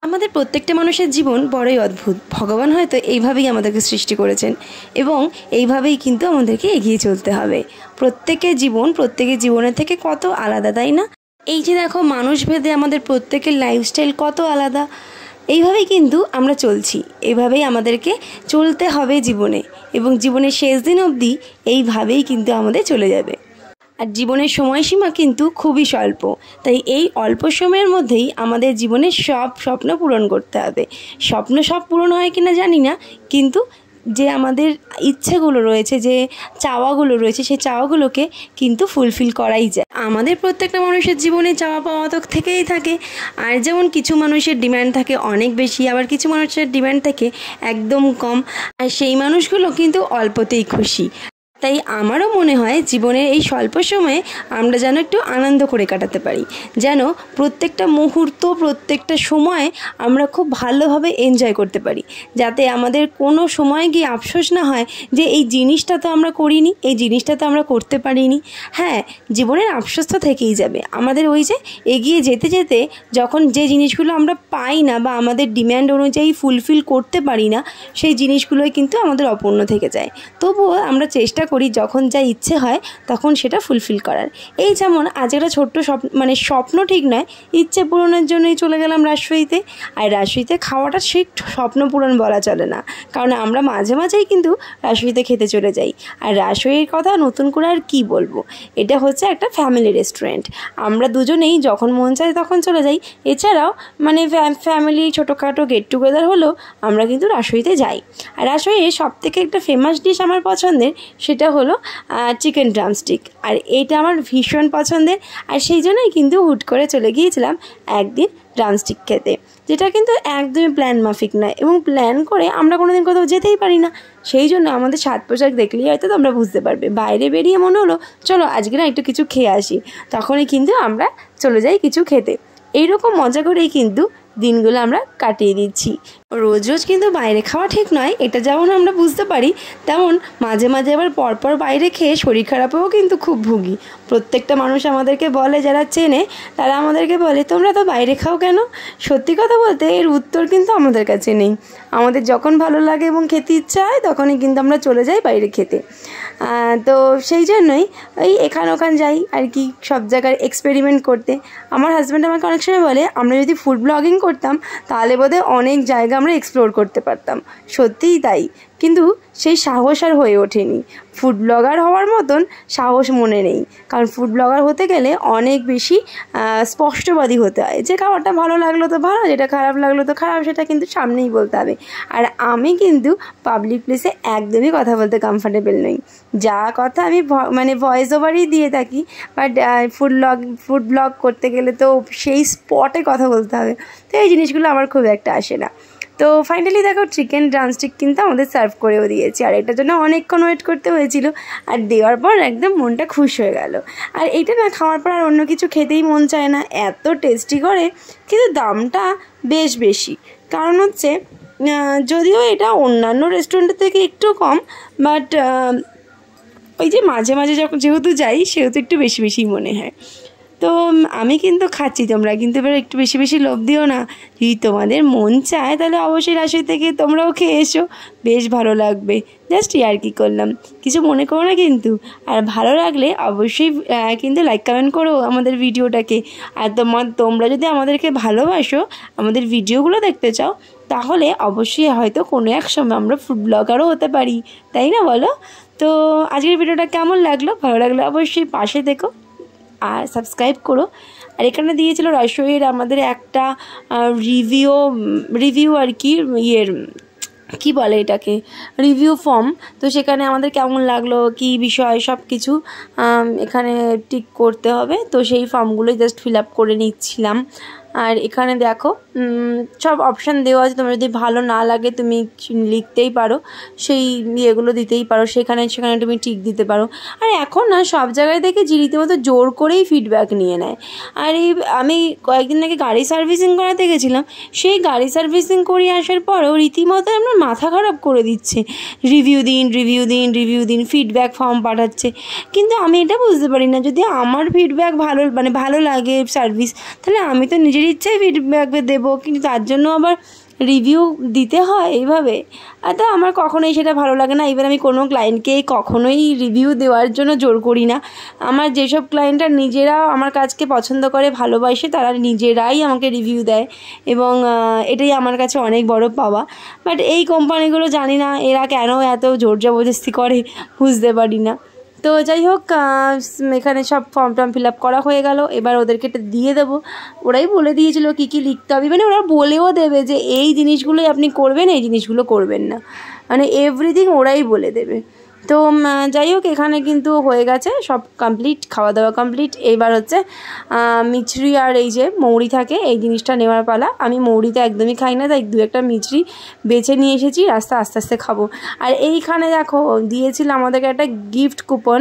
আমাদের প্রত্যেকটা মানুষের জীবন বড়ই অদ্ভুত। ভগবান হয়তো এইভাবেই আমাদেরকে সৃষ্টি করেছেন এবং এইভাবেই কিন্তু আমাদেরকে এগিয়ে চলতে হবে। প্রত্যেকের জীবনের থেকে কত আলাদা, তাই না? এই যে দেখো, মানুষ ভেদে আমাদের প্রত্যেকের লাইফস্টাইল কত আলাদা। এইভাবেই কিন্তু আমরা চলছি, এইভাবেই আমাদেরকে চলতে হবে জীবনে, এবং জীবনের শেষ দিন অবধি এইভাবেই কিন্তু আমাদের চলে যাবে। আর জীবনের সময়সীমা কিন্তু খুবই স্বল্প, তাই এই অল্প সময়ের মধ্যেই আমাদের জীবনের সব স্বপ্ন পূরণ করতে হবে। স্বপ্ন সব পূরণ হয় কিনা জানি না, কিন্তু যে আমাদের ইচ্ছেগুলো রয়েছে, যে চাওয়াগুলো রয়েছে, সেই চাওয়াগুলোকে কিন্তু ফুলফিল করাই যায়। আমাদের প্রত্যেকটা মানুষের জীবনে চাওয়া পাওয়া তো থেকেই থাকে। আর যেমন কিছু মানুষের ডিম্যান্ড থাকে অনেক বেশি, আবার কিছু মানুষের ডিম্যান্ড থাকে একদম কম, আর সেই মানুষগুলো কিন্তু অল্পতেই খুশি। তাই আমারও মনে হয় জীবনের এই স্বল্প সময়ে আমরা যেন একটু আনন্দ করে কাটাতে পারি, যেন প্রত্যেকটা মুহূর্ত, প্রত্যেকটা সময় আমরা খুব ভালোভাবে এনজয় করতে পারি, যাতে আমাদের কোনো সময় গিয়ে আফসোস না হয় যে এই জিনিসটা তো আমরা করিনি, এই জিনিসটা তো আমরা করতে পারিনি। হ্যাঁ, জীবনের আফসোস তো থেকেই যাবে। আমাদের ওই যে এগিয়ে যেতে যেতে যখন যে জিনিসগুলো আমরা পাই না বা আমাদের ডিম্যান্ড অনুযায়ী ফুলফিল করতে পারি না, সেই জিনিসগুলোই কিন্তু আমাদের অপূর্ণ থেকে যায়। তবুও আমরা চেষ্টা করি যখন যা ইচ্ছে হয় তখন সেটা ফুলফিল করার। এই যেমন আজ একটা ছোট্ট স্বপ্ন ঠিক নয়, ইচ্ছে পূরণের জন্যই চলে গেলাম রাজশাহীতে। আর রাজশাহীতে খাওয়াটা ঠিক স্বপ্ন পূরণ বলা চলে না, কারণ আমরা মাঝে মাঝেই কিন্তু রাজশাহীতে খেতে চলে যাই। আর রাজশাহীর কথা নতুন করে আর কি বলবো, এটা হচ্ছে একটা ফ্যামিলি রেস্টুরেন্ট। আমরা দুজনেই যখন মন চায় তখন চলে যাই। এছাড়াও ফ্যামিলি ছোটোখাটো গেট টুগেদার হলেও আমরা কিন্তু রাজশাহীতে যাই। আর রাজশাহীর সবথেকে একটা ফেমাস ডিশ আমার পছন্দের, সেটা হলো চিকেন ড্রামস্টিক। আর এইটা আমার ভীষণ পছন্দের, আর সেই জন্যই কিন্তু হুট করে চলে গিয়েছিলাম একদিন ড্রামস্টিক খেতে, যেটা কিন্তু একদমই প্ল্যান মাফিক নয়, এবং প্ল্যান করে আমরা কোনোদিন কোথাও যেতেই পারি না। সেই জন্য আমাদের সাজ পোশাক দেখলেই হয়তো তোমরা বুঝতে পারবে। বাইরে বেরিয়ে মনে হলো চলো আজকে না একটু কিছু খেয়ে আসি, তখনই কিন্তু আমরা চলে যাই কিছু খেতে। এইরকম মজা করেই কিন্তু দিনগুলো আমরা কাটিয়ে দিচ্ছি। রোজ রোজ কিন্তু বাইরে খাওয়া ঠিক নয়, এটা যেমন আমরা বুঝতে পারি, তেমন মাঝে মাঝে আবার পরপর বাইরে খেয়ে শরীর খারাপেও কিন্তু খুব ভুগি। প্রত্যেকটা মানুষ আমাদেরকে বলে, যারা চেনে তারা আমাদেরকে বলে তোমরা তো বাইরে খাও কেন? সত্যি কথা বলতে এর উত্তর কিন্তু আমাদের কাছে নেই। আমাদের যখন ভালো লাগে এবং খেতে ইচ্ছা হয় তখনই কিন্তু আমরা চলে যাই বাইরে খেতে। তো সেই জন্যই এখান ওখান যাই আর কি, সব জায়গায় এক্সপেরিমেন্ট করতে। আমার হাজব্যান্ড আমাকে অনেক সময় বলে আমরা যদি ফুড ব্লগিং করতাম তাহলে বোধহয় অনেক জায়গা আমরা এক্সপ্লোর করতে পারতাম। সত্যিই তাই, কিন্তু সেই সাহস আর হয়ে ওঠেনি। ফুড ব্লগার হওয়ার মতন সাহস মনে নেই, কারণ ফুড ব্লগার হতে গেলে অনেক বেশি স্পষ্টবাদী হতে হয়, যে খাবারটা ভালো লাগলো তো ভালো, যেটা খারাপ লাগলো তো খারাপ, সেটা কিন্তু সামনেই বলতে হবে। আর আমি কিন্তু পাবলিক প্লেসে একদমই কথা বলতে কমফর্টেবল নই। যা কথা আমি ভয়েস ওভারই দিয়ে থাকি, বাট ফুড ব্লগ করতে গেলে তো সেই স্পটে কথা বলতে হবে, তো এই জিনিসগুলো আমার খুব একটা আসে না। তো ফাইনালি দেখো চিকেন ড্রামস্টিক কিন্তু আমাদের সার্ভ করেও দিয়েছে, আর এটার জন্য অনেকক্ষণ ওয়েট করতে হয়েছিল। আর দেওয়ার পর একদম মনটা খুশ হয়ে গেল। আর এইটা না খাওয়ার পর আর অন্য কিছু খেতেই মন চায় না, এত টেস্টি করে। কিন্তু দামটা বেশ বেশি, কারণ হচ্ছে যদিও এটা অন্যান্য রেস্টুরেন্টের থেকে একটু কম, বাট ওই যে মাঝে মাঝে যেহেতু যাই সেহেতু একটু বেশি বেশি মনে হয়। তো আমি কিন্তু খাচ্ছি, তোমরা কিন্তু এবার একটু বেশি বেশি লোভ দিও না। যদি তোমাদের মন চায় তাহলে অবশ্যই রাজশাহী থেকে তোমরাও খেয়ে এসো, বেশ ভালো লাগবে। জাস্ট ইয়ার্কি করলাম, কিছু মনে করো না কিন্তু। আর ভালো লাগলে অবশ্যই কিন্তু লাইক কমেন্ট করো আমাদের ভিডিওটাকে। আর তোমরা যদি আমাদেরকে ভালোবাসো, আমাদের ভিডিওগুলো দেখতে চাও, তাহলে অবশ্যই হয়তো কোনো এক সময় আমরা ফুড ব্লগারও হতে পারি, তাই না বলো? তো আজকের ভিডিওটা কেমন লাগলো? ভালো লাগলে অবশ্যই পাশে থেকো আর সাবস্ক্রাইব করো। আর এখানে দিয়েছিল রাজশাহীর আমাদের একটা রিভিউ আর কি, কি বলে এটাকে, রিভিউ ফর্ম। তো সেখানে আমাদের কেমন লাগলো, কি বিষয়, সব কিছু এখানে টিক করতে হবে। তো সেই ফর্মগুলোই জাস্ট ফিল আপ করে নিচ্ছিলাম। আর এখানে দেখো সব অপশান দেওয়া আছে, তোমার যদি ভালো না লাগে তুমি লিখতেই পারো, সেই ইয়েগুলো দিতেই পারো, সেখানে তুমি টিক দিতে পারো। আর এখন না সব জায়গায় দেখেছি রীতিমতো জোর করেই ফিডব্যাক নিয়ে নেয়। আর আমি কয়েকদিন আগে গাড়ি সার্ভিসিং করাতে গেছিলাম, সেই গাড়ি সার্ভিসিং করিয়ে আসার পরেও রীতিমতো আমার মাথা খারাপ করে দিচ্ছে, রিভিউ দিন, ফিডব্যাক ফর্ম পাঠাচ্ছে। কিন্তু আমি এটা বুঝতে পারি না, যদি আমার ফিডব্যাক ভালো লাগে সার্ভিস, তাহলে আমি তো নিজে নিজের ইচ্ছায় ফিডব্যাক দেবো, কিন্তু তার জন্য আবার রিভিউ দিতে হয় এইভাবে। তো আমার কখনোই সেটা ভালো লাগে না। এবার আমি কোনো ক্লায়েন্টকে কখনোই রিভিউ দেওয়ার জন্য জোর করি না। আমার যেসব ক্লায়েন্টরা নিজেরা আমার কাজকে পছন্দ করে, ভালোবাসে, তারা নিজেরাই আমাকে রিভিউ দেয় এবং এটাই আমার কাছে অনেক বড় পাওয়া। বাট এই কোম্পানিগুলো জানি না এরা কেন এত জোর জবরদস্তি করে, বুঝতে পারি না। তো যাই হোক, এখানে সব ফর্ম টর্ম ফিল আপ করা হয়ে গেল। এবার ওদেরকে এটা দিয়ে দেবো। ওরাই বলে দিয়েছিল কী কী লিখতে হবে, মানে ওরা বলেও দেবে যে এই জিনিসগুলোই আপনি করবেন, এই জিনিসগুলো করবেন না, মানে এভরিথিং ওরাই বলে দেবে। তো যাই হোক, এখানে কিন্তু হয়ে গেছে সব কমপ্লিট, খাওয়া দাওয়া কমপ্লিট। এইবার হচ্ছে মিছরি আর এই যে মৌরি থাকে, এই জিনিসটা নেওয়ার পালা। আমি মৌরিটা একদমই খাই না, তাই 2-1টা মিছরি বেছে নিয়ে এসেছি, আস্তে আস্তে খাবো। আর এইখানে দেখো দিয়েছিল আমাদেরকে একটা গিফট কুপন,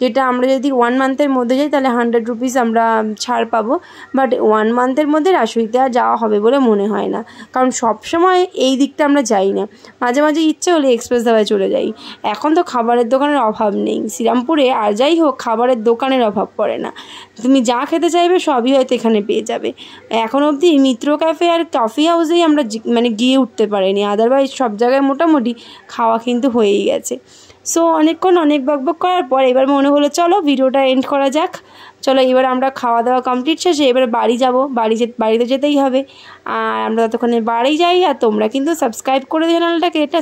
যেটা আমরা যদি 1 মান্থের মধ্যে যাই তাহলে 100 রুপিস আমরা ছাড় পাবো। বাট 1 মান্থের মধ্যে রাজশাহীতে আর যাওয়া হবে বলে মনে হয় না, কারণ সবসময় এই দিকটা আমরা যাই না, মাঝে মাঝে ইচ্ছে হলে এক্সপ্রেস ধাবায় চলে যাই। এখন তো খাবারের দোকানের অভাব নেই শ্রীরামপুরে, আর যাই হোক খাবারের দোকানের অভাব পড়ে না, তুমি যা খেতে চাইবে সবই হয়তো এখানে পেয়ে যাবে। এখন অবধি মিত্র ক্যাফে আর কফি হাউসেই আমরা মানে গিয়ে উঠতে পারিনি, আদারওয়াইজ সব জায়গায় মোটামুটি খাওয়া কিন্তু হয়েই গেছে। সো অনেকক্ষণ অনেক বকবক করার পর এবার মনে হলো চলো ভিডিওটা এন্ড করা যাক। চলো এবার আমরা খাওয়া দাওয়া কমপ্লিট শেষে এবার বাড়ি যাব, বাড়িতে যেতেই হবে। আর আমরা ততক্ষণে বাড়ি যাই, আর তোমরা কিন্তু সাবস্ক্রাইব করে দিও চ্যানেলটাকে, এটা